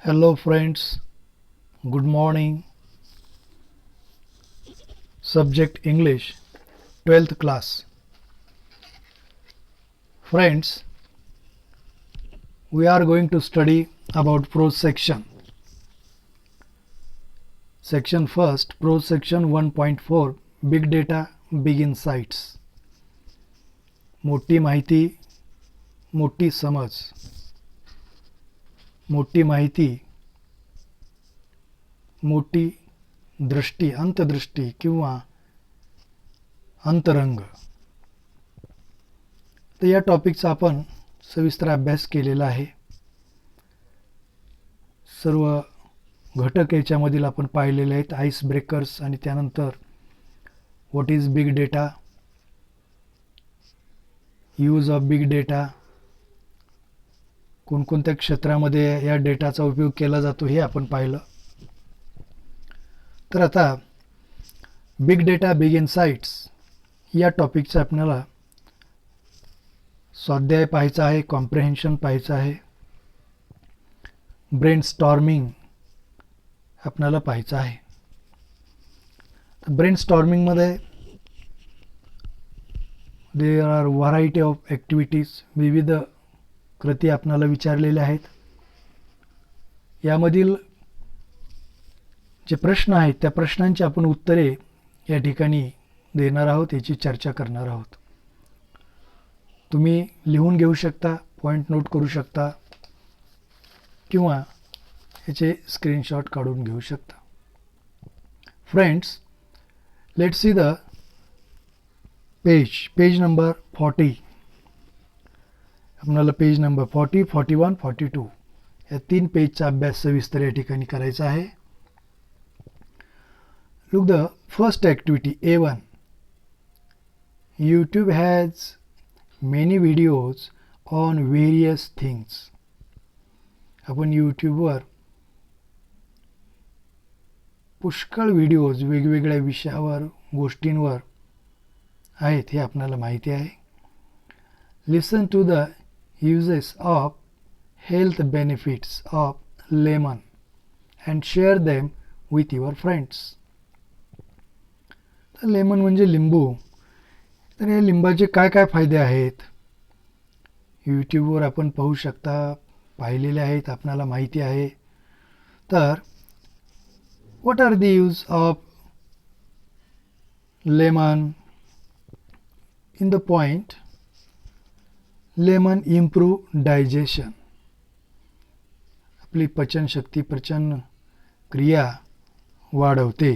Hello friends, good morning. Subject English, 12th class. Friends, we are going to study about prose section. Section first, prose section 1.4, Big Data, Big Insights. मोठी माहिती, मोठी समज. मोठी माहिती, मोठी दृष्टी, अंतदृष्टी किंवा अंतरंग. तर या टॉपिकचा आपण सविस्तर अभ्यास केलेला आहे. सर्व घटक याच्यामधील आपण पाहिलेले आहेत. आईस ब्रेकर्स आणि त्यानंतर what is big data, use of big data, कोणकोणत्या क्षेत्रामध्ये या डेटाचा उपयोग केला जातो हे आपण पाहिलं. तर आता बिग डेटा बिग इनसाइट्स या टॉपिकचा आपल्याला स्वाध्याय पाहायचा आहे, कॉम्प्रिहेन्शन पाहायचं आहे, ब्रेन स्टॉर्मिंग आपल्याला पाहायचं आहे. ब्रेन स्टॉर्मिंगमध्ये there are variety of activities, विविध कृती आपल्याला विचारलेल्या आहेत. यामधील जे प्रश्न आहेत त्या प्रश्नांची आपण उत्तरे या ठिकाणी देणार आहोत, याची चर्चा करणार आहोत. तुम्ही लिहून घेऊ शकता, पॉईंट नोट करू शकता किंवा याचे स्क्रीनशॉट काढून घेऊ शकता. Friends, let's see the page number 40. आपल्याला पेज नंबर 40, 41, 42 या 3 पेजचा अभ्यास सविस्तर या ठिकाणी करायचा आहे. Look the first activity A1. YouTube has many videos on various things. आपण YouTubeवर पुष्कळ व्हिडिओज वेगवेगळ्या विषयावर, गोष्टींवर आहेत हे आपल्याला माहिती आहे. Listen to the uses of health benefits of lemon and share them with your friends. तर लेमन म्हणजे लिंबू. तर या लिंबाचे काय काय फायदे आहेत यूट्यूबवर आपण पाहू शकता, पाहिलेले आहेत, आपल्याला माहिती आहे. तर what are the use of lemon? In the point, lemon improve digestion, आपली पचनशक्ती, पचन क्रिया वाढवते.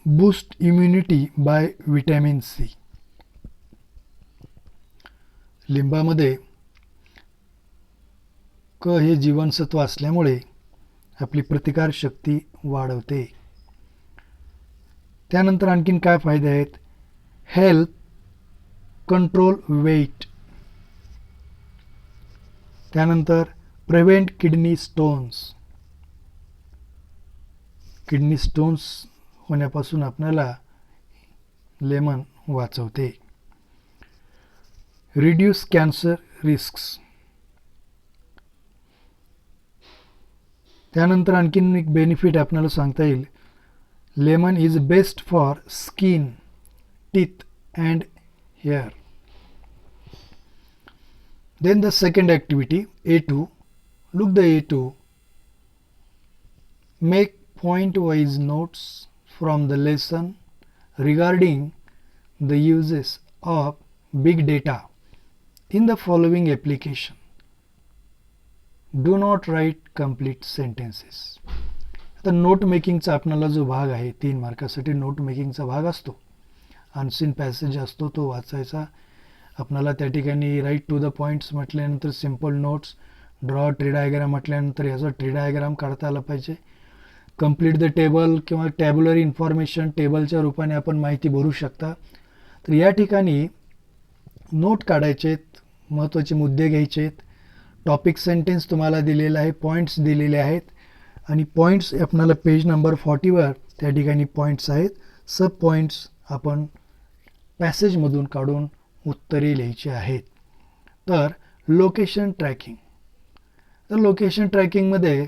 Boost immunity by vitamin C, लिंबामध्ये क हे जीवनसत्व असल्यामुळे आपली प्रतिकारशक्ती वाढवते. त्यानंतर आणखीन काय फायदे आहेत? हेल्प कंट्रोल वेट, त्यानंतर prevent kidney stones, kidney stones होण्यापासून आपल्याला लेमन वाचवते. रिड्यूस कॅन्सर रिस्क्स, त्यानंतर आणखीन एक बेनिफिट आपल्याला सांगता येईल. Lemon is best for skin, teeth and hair. Then the second activity, A2. Look the A2. Make point-wise notes from the lesson regarding the uses of big data in the following application. Do not write complete sentences. आता note मेकिंगचा आपल्याला जो भाग आहे, 3 मार्कासाठी note मेकिंगचा भाग असतो. Unseen passage असतो, तो वाचायचा. आपल्याला त्या ठिकाणी राईट टू द पॉईंट्स म्हटल्यानंतर simple notes, draw tree diagram म्हटल्यानंतर याचा ट्री डायग्राम काढता आला पाहिजे. कंप्लीट द टेबल किंवा टॅब्युलर इन्फॉर्मेशन, टेबलच्या रूपाने आपण माहिती भरू शकता. तर या ठिकाणी नोट काढायचेत, महत्त्वाचे मुद्दे घ्यायचेत. टॉपिक सेंटेन्स तुम्हाला दिलेला आहे, पॉईंट्स दिलेले आहेत आणि पॉईंट्स आपल्याला पेज नंबर 40वर त्या ठिकाणी पॉईंट्स आहेत. सब पॉईंट्स आपण पॅसेजमधून काढून उत्तरे लिहायची आहेत. तर लोकेशन ट्रॅकिंग, तर लोकेशन ट्रॅकिंगमध्ये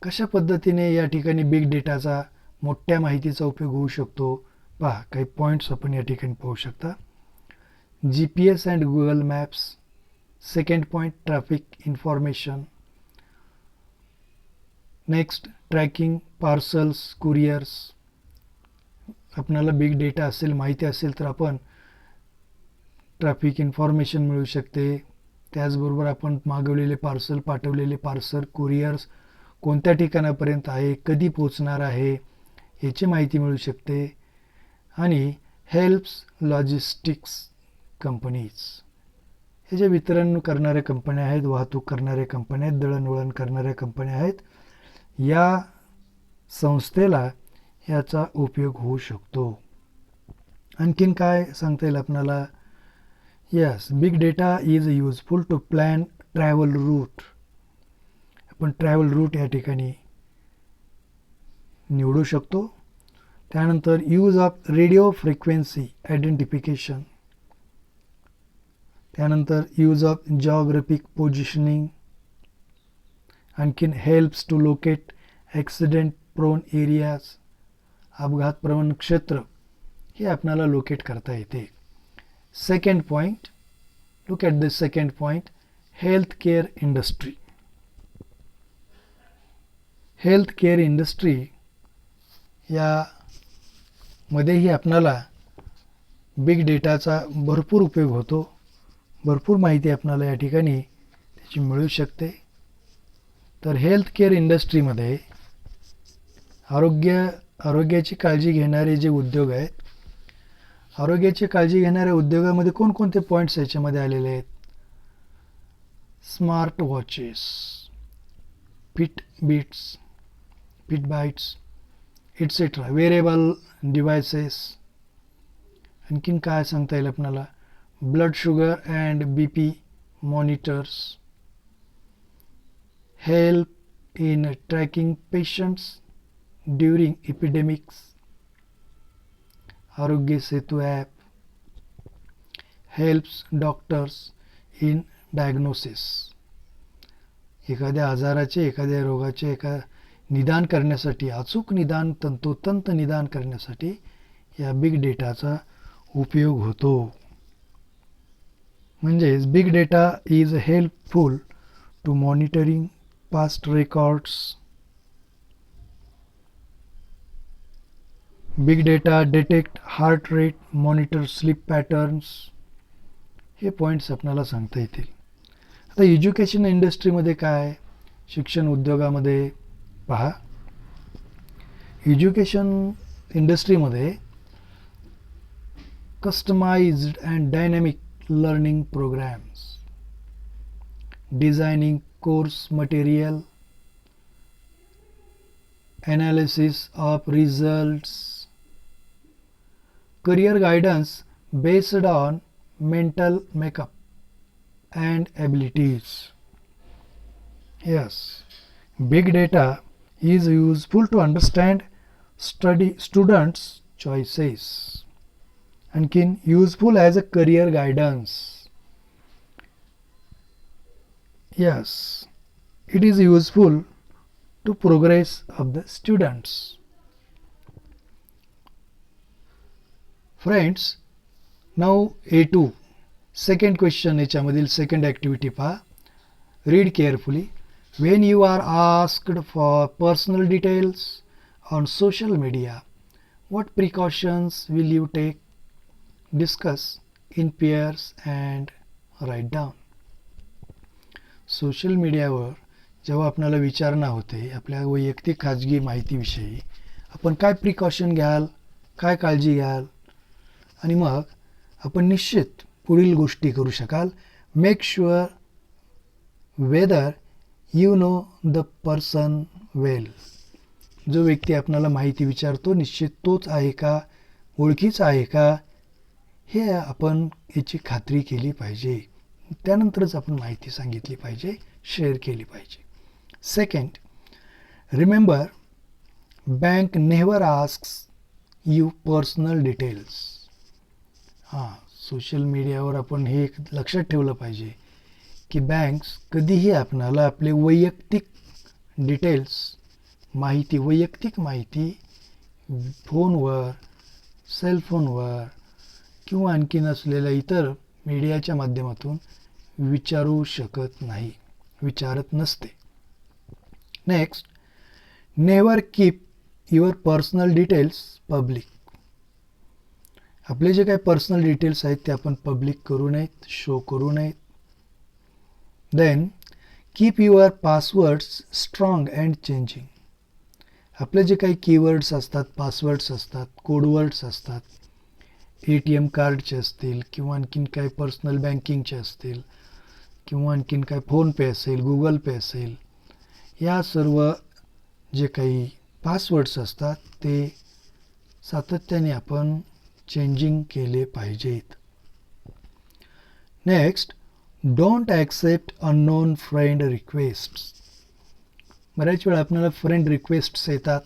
कशा पद्धतीने या ठिकाणी बिग डेटाचा मोठ्या माहितीचा उपयोग होऊ शकतो पहा, काही पॉईंट्स आपण या ठिकाणी पाहू शकता. GPS and Google maps. Second point, traffic information. Next, tracking parcels, couriers. आपल्याला बिग डेटा असेल, माहिती असेल तर आपण ट्रॅफिक इन्फॉर्मेशन मिळू शकते. त्याचबरोबर आपण मागवलेले पार्सल, पाठवलेले पार्सल, कुरिअर्स कोणत्या ठिकाणापर्यंत आहे, कधी पोचणार आहे याची माहिती मिळू शकते. आणि हेल्प्स लॉजिस्टिक्स कंपनीज, हे जे वितरण करणाऱ्या कंपन्या आहेत, वाहतूक करणाऱ्या कंपन्या आहेत, दळणवळण करणाऱ्या कंपन्या आहेत, या संस्थेला याचा उपयोग होऊ शकतो. आणखीन काय सांगता येईल आपल्याला? Yes, big data is useful to plan travel route. आपण ट्रॅव्हल रूट या ठिकाणी निवडू शकतो. त्यानंतर use of radio frequency identification. त्यानंतर यूज ऑफ जॉग्राफिक पोझिशनिंग. आणखीन helps to locate accident prone areas. अपघात प्रवण क्षेत्र हे आपल्याला लोकेट करता येते. Second point, look at the second point, health care industry. Health care industry यामध्येही आपल्याला बिग डेटाचा भरपूर उपयोग होतो. भरपूर माहिती आपल्याला या ठिकाणी त्याची मिळू शकते. तर हेल्थ केअर इंडस्ट्रीमध्ये आरोग्याची काळजी घेणारे जे उद्योग आहेत, आरोग्याची काळजी घेणाऱ्या उद्योगामध्ये कोणकोणते पॉईंट्स याच्यामध्ये आलेले आहेत? Smart watches, Fitbits etcetera, wearable devices. आणखीन काय सांगता येईल आपल्याला? Blood sugar and BP monitors. Help in tracking patients during epidemics. Aarogya Setu app helps doctors in diagnosis. एखाद्या आजाराचे, एखाद्या रोगाचे निदान करण्यासाठी, अचूक निदान, तंतोतंत निदान करण्यासाठी या बिग डेटाचा उपयोग होतो. म्हणजेच big data is helpful to monitoring past records. Big data detect heart rate, monitor sleep patterns. हे पॉईंट्स आपल्याला सांगता येतील. आता एज्युकेशन इंडस्ट्रीमध्ये काय, शिक्षण उद्योगामध्ये पहा, एज्युकेशन इंडस्ट्रीमध्ये customised and dynamic learning programmes, designing course material, analysis of results, career guidance based on mental makeup and abilities. Yes, big data is useful to understand students' choices. आणखीन useful as a career guidance. Yes, it is useful to progress of the students. Friends, now A2, second question याच्यामधील second activity पहा. Read carefully. When you are asked for personal details on social media, what precautions will you take? Discuss in pairs and write down. Social मीडियावर जेव्हा आपल्याला विचारणा होते आपल्या वैयक्तिक खाजगी माहितीविषयी, आपण काय प्रिकॉशन घ्याल, काय काळजी घ्याल, आणि मग आपण निश्चित पुढील गोष्टी करू शकाल. Make sure whether you know the person well. जो व्यक्ती आपल्याला माहिती विचारतो निश्चित तोच आहे का, ओळखीचा आहे का, हे आपण याची खात्री केली पाहिजे. त्यानंतरच आपण माहिती सांगितली पाहिजे, शेअर केली पाहिजे. Second, remember bank never asks you personal details. Social मीडियावर आपण हे लक्षात ठेवलं पाहिजे की बँक्स कधीही आपणाला आपले वैयक्तिक डिटेल्स वैयक्तिक माहिती फोनवर, सेलफोनवर किंवा आणखीन असलेल्या इतर मीडियाच्या माध्यमातून विचारू शकत नाही, विचारत नसते. Next, never keep your personal details public. आपले जे काही पर्सनल डिटेल्स आहेत ते आपण पब्लिक करू नयेत, शो करू नयेत. Then keep your passwords strong and changing. आपले जे काही कीवर्ड्स असतात, पासवर्ड्स असतात, कोडवर्ड्स असतात, ATM कार्डचे असतील किंवा आणखीन काही पर्सनल बँकिंगचे असतील किंवा आणखीन काय फोनपे असेल, गुगल पे असेल, या सर्व जे काही पासवर्ड्स असतात ते सातत्याने आपण चेंजिंग केले पाहिजेत. Next, don't accept unknown friend requests. बऱ्याच वेळा आपल्याला फ्रेंड रिक्वेस्ट्स येतात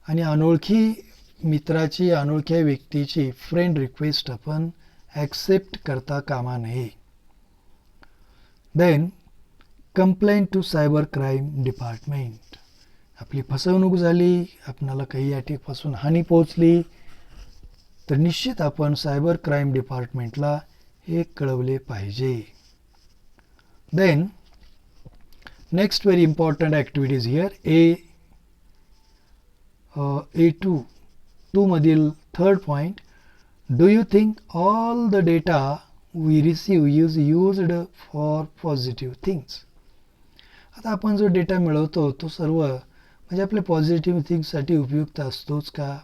आणि अनोळखी मित्राची, अनोळख्या व्यक्तीची फ्रेंड रिक्वेस्ट आपण ॲक्सेप्ट करता कामा नये. Then complaint to cyber crime department. आपली फसवणूक झाली, आपणाला काही यापासून हानी पोहोचली तर निश्चित आपण सायबर क्राईम डिपार्टमेंटला हे कळवले पाहिजे. Then next very important activities here A2 मधील third point, do you think all the data we receive is used for positive things. आता आपण जो डेटा मिळवतो तो सर्व म्हणजे आपल्या पॉझिटिव्ह थिंग्ससाठी उपयुक्त असतोच का?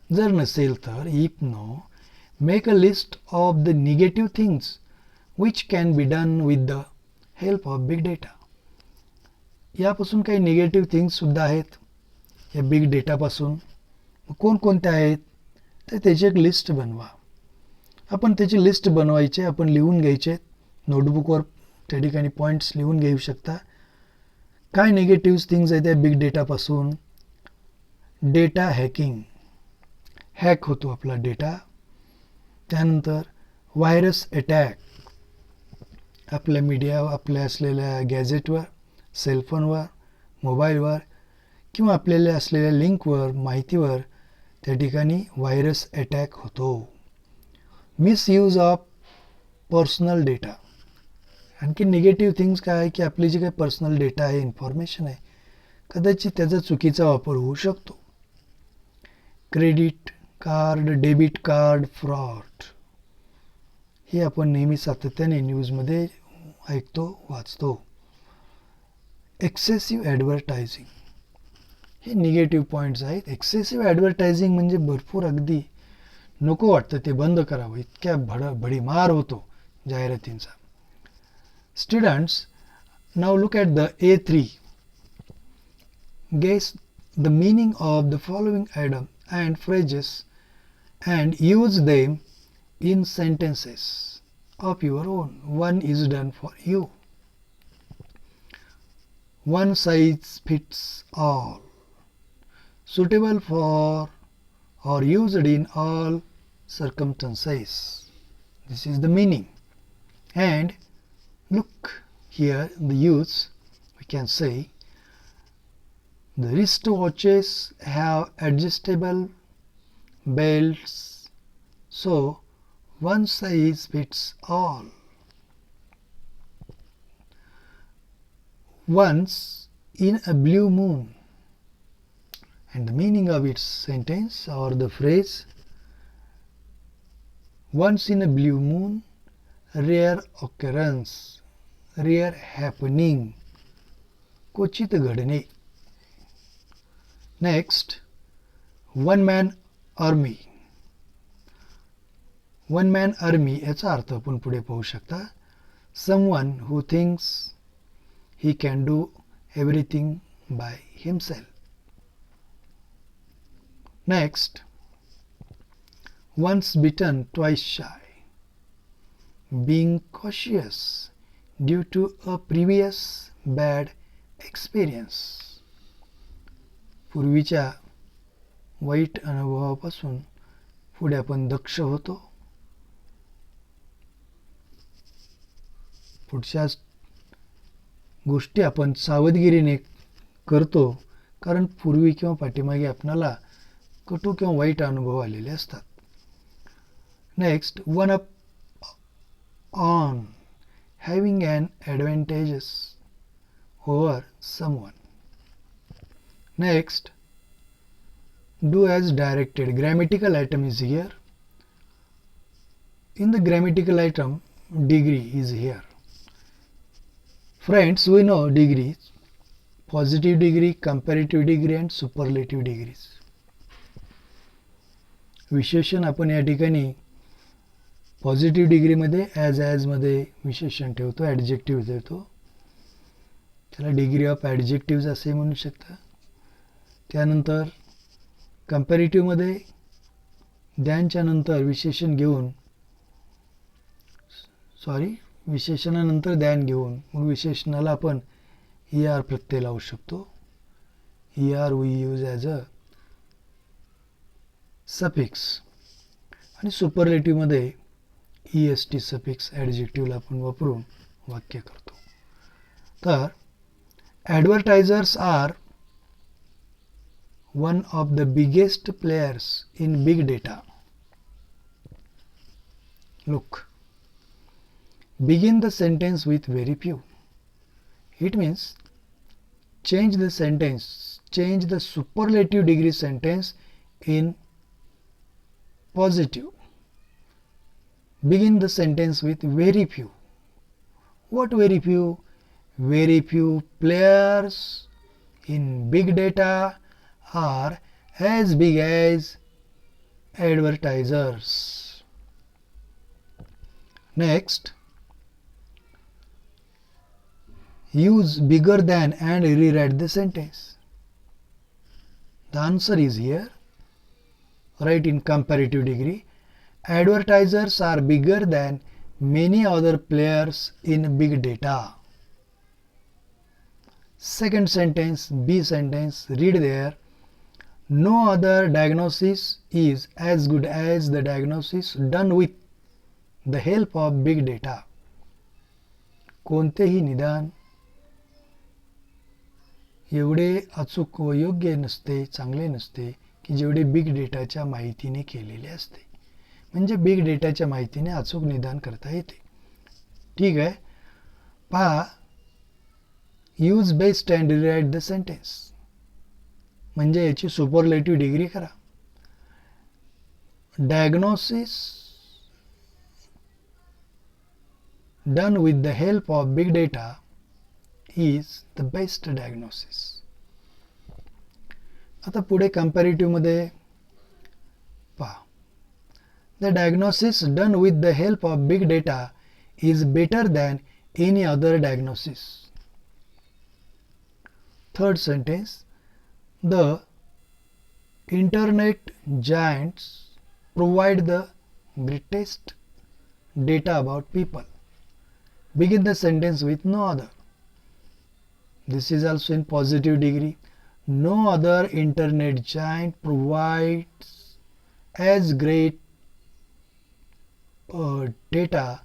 जर नसेल तर if no, make a list of the negative things which can be done with the help of big data. यापासून काही निगेटिव्ह थिंग्ससुद्धा आहेत या बिग डेटापासून. कोणकोणत्या आहेत तर त्याची एक लिस्ट बनवा. आपण त्याची लिस्ट बनवायची, आपण लिहून घ्यायचे, नोटबुकवर त्या ठिकाणी पॉईंट्स लिहून घेऊ शकता. काय निगेटिव्ह थिंग्स आहेत त्या बिग डेटापासून? डेटा हॅकिंग, हॅक होतो आपला डेटा. त्यानंतर व्हायरस अटॅक, आपल्या असलेल्या गॅजेटवर, सेलफोनवर, मोबाईलवर किंवा आपल्याला असलेल्या लिंकवर, माहितीवर त्या ठिकाणी व्हायरस अटॅक होतो. Misuse of personal data. आणखी निगेटिव्ह थिंग्स काय आहे की आपली जी काही पर्सनल डेटा आहे, इन्फॉर्मेशन आहे, कदाचित त्याचा चुकीचा वापर होऊ शकतो. Credit card, debit card fraud, हे आपण नेहमी सातत्याने न्यूजमध्ये ऐकतो, वाचतो. एक्सेसिव्ह ॲडव्हर्टायझिंग, हे निगेटिव्ह पॉईंट्स आहेत. एक्सेसिव्ह ॲडव्हर्टायझिंग म्हणजे भरपूर अगदी नको वाटतं ते बंद करावं, इतक्या भडीमार होतो जाहिरातींचा. Students, now look at the A3. Guess the meaning of the following idioms and phrases and use them in sentences of your own. One is done for you. One size fits all. Suitable for or used in all circumstances. This is the meaning. And look here, the use, we can say, the wristwatches have adjustable belts, so one size fits all. Once in a blue moon. And the meaning of its sentence or the phrase, once in a blue moon, rare occurrence, rare happening, क्वचित घडणे. Next, one man army. One man army याचा अर्थ आपण पुढे पाहू शकता. Someone who thinks he can do everything by himself. Next, once bitten twice shy. Being cautious due to a previous bad experience. पूर्वीच्या वाईट अनुभवापासून पुढे आपण दक्ष होतो. पुढच्या गोष्टी आपण सावधगिरीने करतो, कारण पूर्वी किंवा पाठीमागे आपणाला कटू किंवा वाईट अनुभव आलेले असतात. Next, one up on having an advantages over someone. Next, do as directed. Grammatical item is here. In the grammatical item, degree is here. Friends, we know degrees: positive degree, comparative degree and superlative degrees. विशेषण आपण या ठिकाणी positive डिग्रीमध्ये ॲजमध्ये विशेषण ठेवतो, adjective देतो. त्याला degree of adjectives असे म्हणू शकता. त्यानंतर कंपॅरेटिव्हमध्ये द्यानच्या नंतर विशेषण घेऊन विशेषणानंतर द्यान घेऊन मग विशेषणाला आपण ER प्रत्यय लावू शकतो. ER we use as a suffix. आणि सुपरलेटिव्हमध्ये EST सफिक्स ॲडजेक्टिव्हला आपण वापरून वाक्य करतो. तर advertisers are one of the biggest players in big data. Look, begin the sentence with very few. It means change the sentence, change the superlative degree sentence in positive. Begin the sentence with very few. What very few? Very few players in big data are as big as advertisers. Next, use bigger than and rewrite the sentence. The answer is here. Write in comparative degree. Advertisers are bigger than many other players in big data. Second sentence, B sentence, read there. No other diagnosis is as good as the diagnosis done with the help of big data. कोणतेही निदान एवढे अचूक व योग्य नसते, चांगले नसते की जेवढे बिग डेटाच्या माहितीने केलेले असते. म्हणजे बिग डेटाच्या माहितीने अचूक निदान करता येते. ठीक आहे. पहा, use best and rewrite the sentence म्हणजे याची सुपरलेटिव्ह डिग्री करा. Diagnosis done with the help of big data is the best diagnosis. आता पुढे कंपॅरेटिव्हमध्ये पहा. The diagnosis done with the help of big data is better than any other diagnosis. Third sentence, the internet giants provide the greatest data about people. Begin the sentence with no other. This is also in positive degree. No other internet giant provides as great data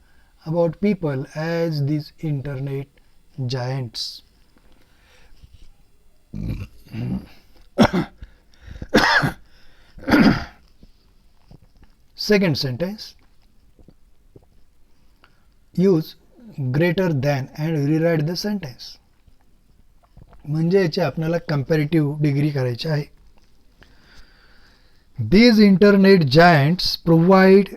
about people as these internet giants. Second sentence, use greater than and rewrite the sentence. म्हणजे याची आपल्याला comparative degree करायची आहे. These internet giants provide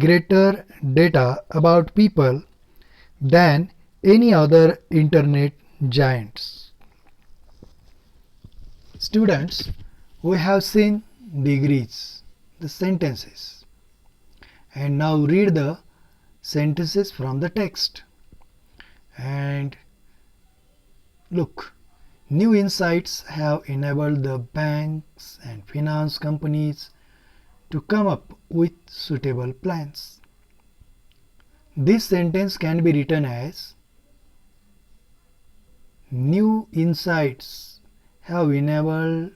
greater data about people than any other internet giants. Students, we have seen degrees, the sentences, and now read the sentences from the text. And look, new insights have enabled the banks and finance companies to come up with suitable plans. This sentence can be written as new insights have enabled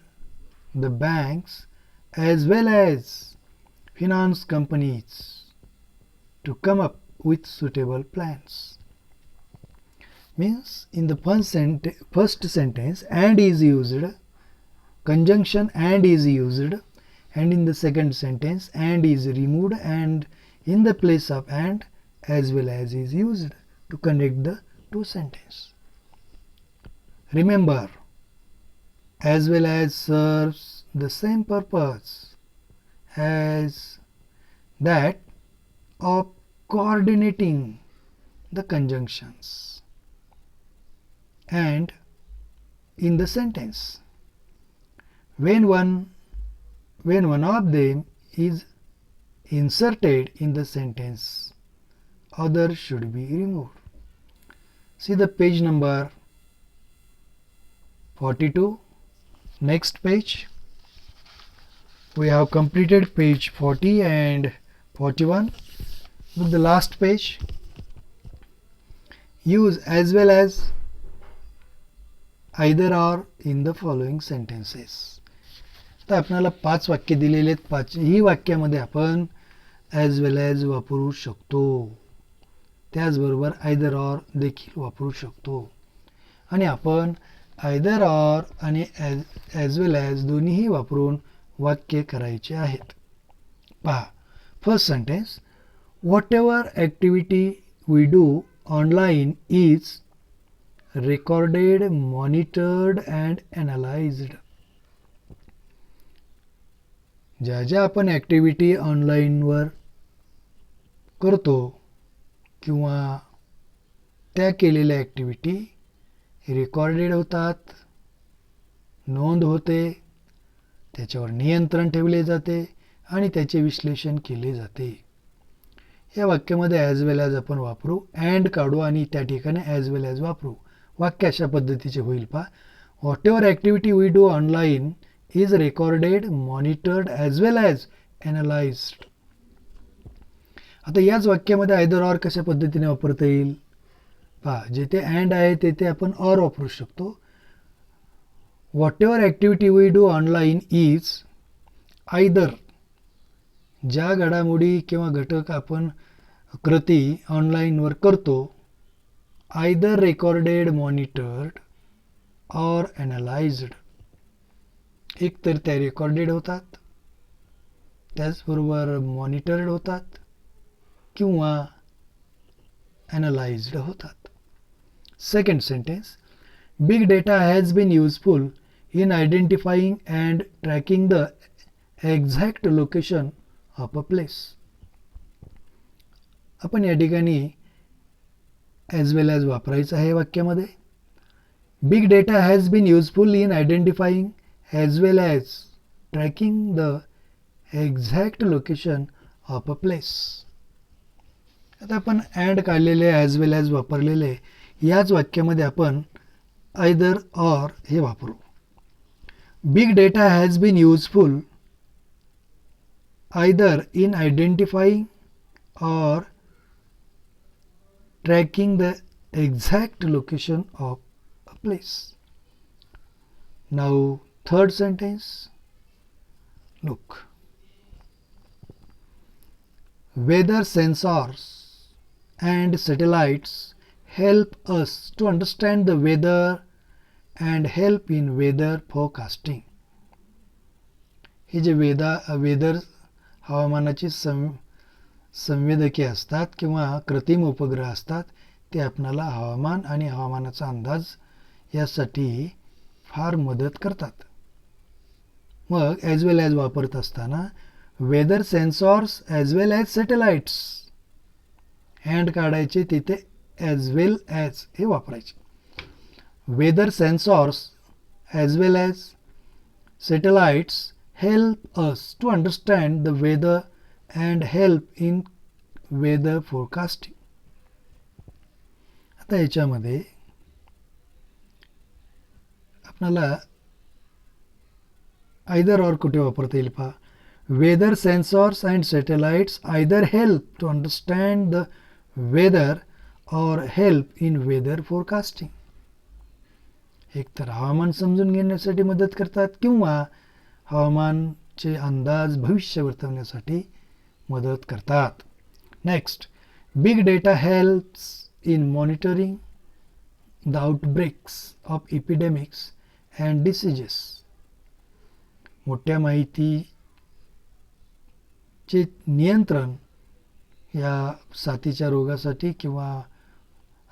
the banks as well as finance companies to come up with suitable plans. Means in the first sentence and is used, conjunction and is used, and in the second sentence and is removed and in the place of and as well as is used to connect the two sentences. Remember, as well as serves the same purpose as that of coordinating the conjunctions and in the sentence. When one of them is inserted in the sentence, other should be removed. See the page number 42. Next page. We have completed page 40 and 41. With the last page, use as well as either or in the following sentences. तर आपल्याला 5 वाक्य दिलेले आहेत. 5ही वाक्यामध्ये आपण as well as वापरू शकतो. त्याचबरोबर आयदर ऑर देखील वापरू शकतो. आणि आपण आयदर ऑर आणि ॲज वेल ॲज दोन्हीही वापरून वाक्य करायचे आहेत. पहा, first sentence, whatever activity we do online is recorded, monitored and analyzed. ज्या आपण ॲक्टिव्हिटी ऑनलाईनवर करतो किंवा त्या केलेल्या ॲक्टिव्हिटी रेकॉर्डेड होतात, नोंद होते, त्याच्यावर नियंत्रण ठेवले जाते आणि त्याचे विश्लेषण केले जाते. या वाक्यामध्ये ॲज वेल ॲज आपण वापरू, अँड काढू आणि त्या ठिकाणी ॲज वेल ॲज वापरू. वाक्य अशा पद्धतीचे होईल. पहा, whatever activity we do online is recorded, monitored as well as analysed. आता याच वाक्यामध्ये आयदर ऑर कशा पद्धतीने वापरता येईल? पहा, जेथे अँड आहे तेथे आपण ऑर वापरू शकतो. Whatever activity we do online is either, ज्या घडामोडी किंवा घटक आपण कृती ऑनलाईनवर करतो, either recorded, monitored or analyzed. एक तर त्या रेकॉर्डेड होतात, त्याचबरोबर मॉनिटर्ड होतात किंवा ॲनालाइज्ड होतात. Second sentence, big data has been useful in identifying and tracking the exact location of a place. आपण या ठिकाणी ॲज वेल ॲज वापरायचं आहे वाक्यामध्ये. Big data has been useful in identifying as well as tracking the exact location of a place. आता आपण and काढलेले as well as वापरलेले याच वाक्यामध्ये आपण आयदर ऑर हे वापरू. Big data has been useful either in identifying or tracking the exact location of a place. Now third sentence, look, weather sensors and satellites help us to understand the weather and help in weather forecasting. हे जे weather हवामानाची संवेदके असतात किंवा कृत्रिम उपग्रह असतात, ते आपणाला हवामान आणि हवामानाचा अंदाज यासाठी फार मदत करतात. मग ॲज वेल ॲज वापरत असताना weather sensors as well as satellites, हँड काढायचे, तिथे ॲज वेल ॲज हे वापरायचे. Weather sensors as well as satellites help us to understand the weather and help in weather forecasting. आता याच्यामध्ये आपल्याला आयदर ऑर कुठे वापरता येईल पहा. Weather sensors and satellites either help to understand the weather or help in weather forecasting. एकतर हवामान समजून घेण्यासाठी मदत करतात किंवा हवामानचे अंदाज भविष्य वर्तवण्यासाठी मदत करतात. Next, Big data helps in monitoring the outbreaks of epidemics and diseases. मोठ्या माहितीचे नियंत्रण या साथीच्या रोगासाठी किंवा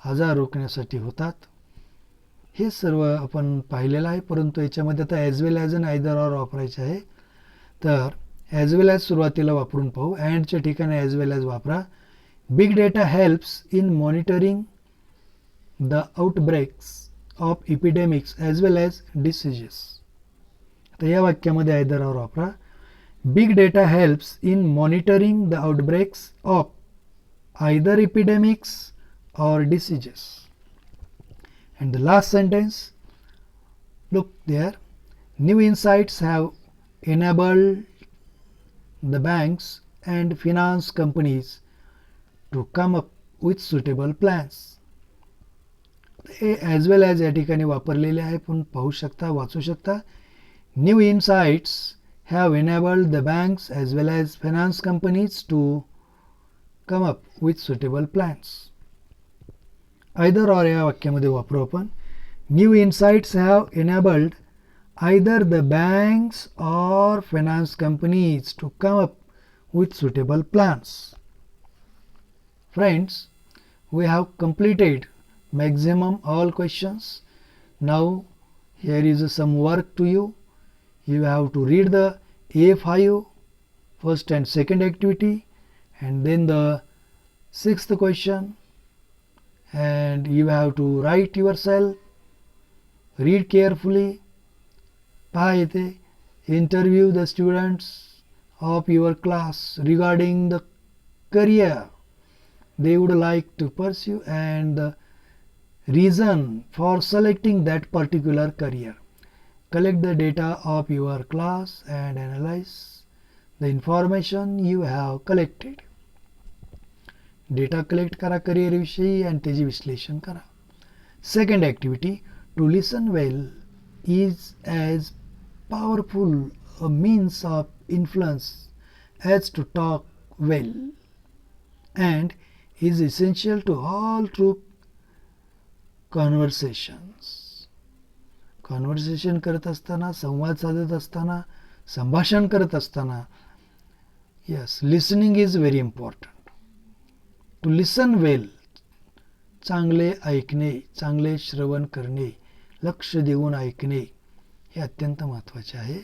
आजार रोखण्यासाठी होतात. हे सर्व आपण पाहिलेलं आहे, परंतु याच्यामध्ये आता ॲज वेल ॲज आणि आयदर ऑर वापरायचे आहे. तर ॲज वेल ॲज सुरुवातीला वापरून पाहू. अँडच्या ठिकाणी ॲज वेल ॲज वापरा. Big data helps in monitoring the outbreaks of epidemics as well as diseases. आता या वाक्यामध्ये आयदर ऑर वापरा. Big data helps in monitoring the outbreaks of either epidemics or diseases. And the last sentence, look there, new insights have enabled the banks and finance companies to come up with suitable plans. हे as well as या ठिकाणी वापरलेले आहे, पण पाहू शकता, वाचू शकता. New insights have enabled the banks as well as finance companies to come up with suitable plans. Either or या वाक्यामध्ये वापरू आपण. New insights have enabled either the banks or finance companies to come up with suitable plans. Friends, we have completed maximum all questions. Now here is some work to you. You have to read the A5 first and second activity, and then the sixth question, and you have to write yourself, read carefully, पहा येथे, interview the students of your class regarding the career they would like to pursue and the reason for selecting that particular career. Collect the data of your class and analyze the information you have collected. Data collect करा करिअरविषयी आणि त्याचे विश्लेषण करा. Second activity, to listen well is as powerful a means of influence as to talk well and is essential to all true conversations. Conversation करत असताना, संवाद साधत असताना, संभाषण करत असताना, yes, listening is very important. To listen well, चांगले ऐकणे, चांगले श्रवण करणे, लक्ष देऊन ऐकणे हे अत्यंत महत्त्वाचे आहे.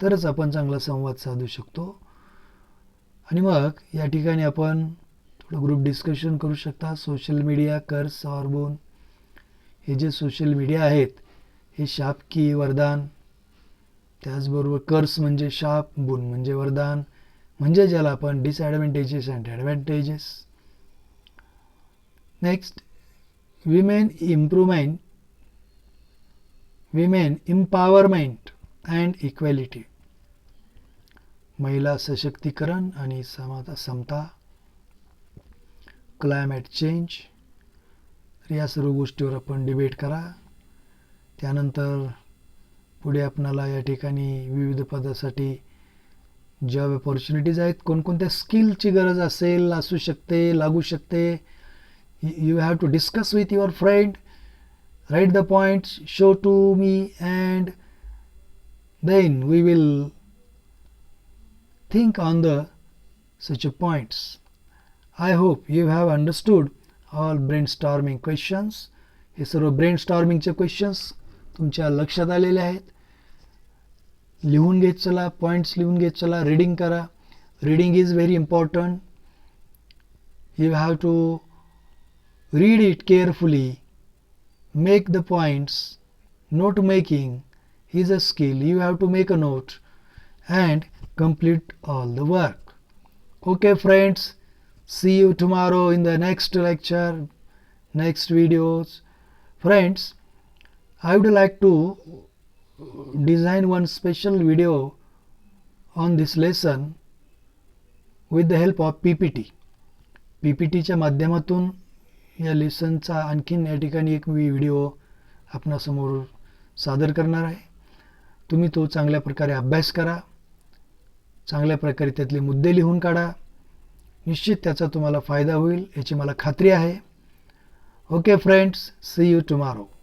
तरच आपण चांगला संवाद साधू शकतो. आणि मग या ठिकाणी आपण थोडं ग्रुप डिस्कशन करू शकता. सोशल मीडिया कर्स और बोन, हे जे सोशल मीडिया आहेत हे शाप की वरदान, त्याचबरोबर कर्स म्हणजे शाप, बोन म्हणजे वरदान, म्हणजे ज्याला आपण disadvantages and advantages. Next, women empowerment and equality, महिला सशक्तीकरण आणि समता. क्लायमेट चेंज, या सर्व गोष्टीवर आपण डिबेट करा. त्यानंतर पुढे आपणाला या ठिकाणी विविध पदासाठी जॉब अपॉर्च्युनिटीज आहेत. कोणकोणत्या स्किलची गरज असेल, असू शकते, लागू शकते. You have to discuss with your friend, write the points, show to me, and then we will think on the such points. I hope you have understood all brainstorming questions. हे सर्व ब्रेनस्टॉर्मिंगचे क्वेश्चन्स तुमच्या लक्षात आलेले आहेत. लिहून घेत चला, points लिहून घेत चला, रीडिंग करा. Reading is very important. You have to read it carefully, make the points. Note making is a skill. You have to make a note and complete all the work. Okay friends, see you tomorrow in the next lecture, next videos. Friends, I would like to design one special video on this lesson with the help of PPT. PPTच्या माध्यमातून या लेसनचा आणखीन या ठिकाणी एक मी video आपणासमोर सादर करणार आहे. तुम्ही तो चांगल्या प्रकारे अभ्यास करा, चांगल्या प्रकारे त्यातले मुद्दे लिहून काढा. निश्चित त्याचा तुम्हाला फायदा होईल याची मला खात्री आहे. Okay friends, see you tomorrow.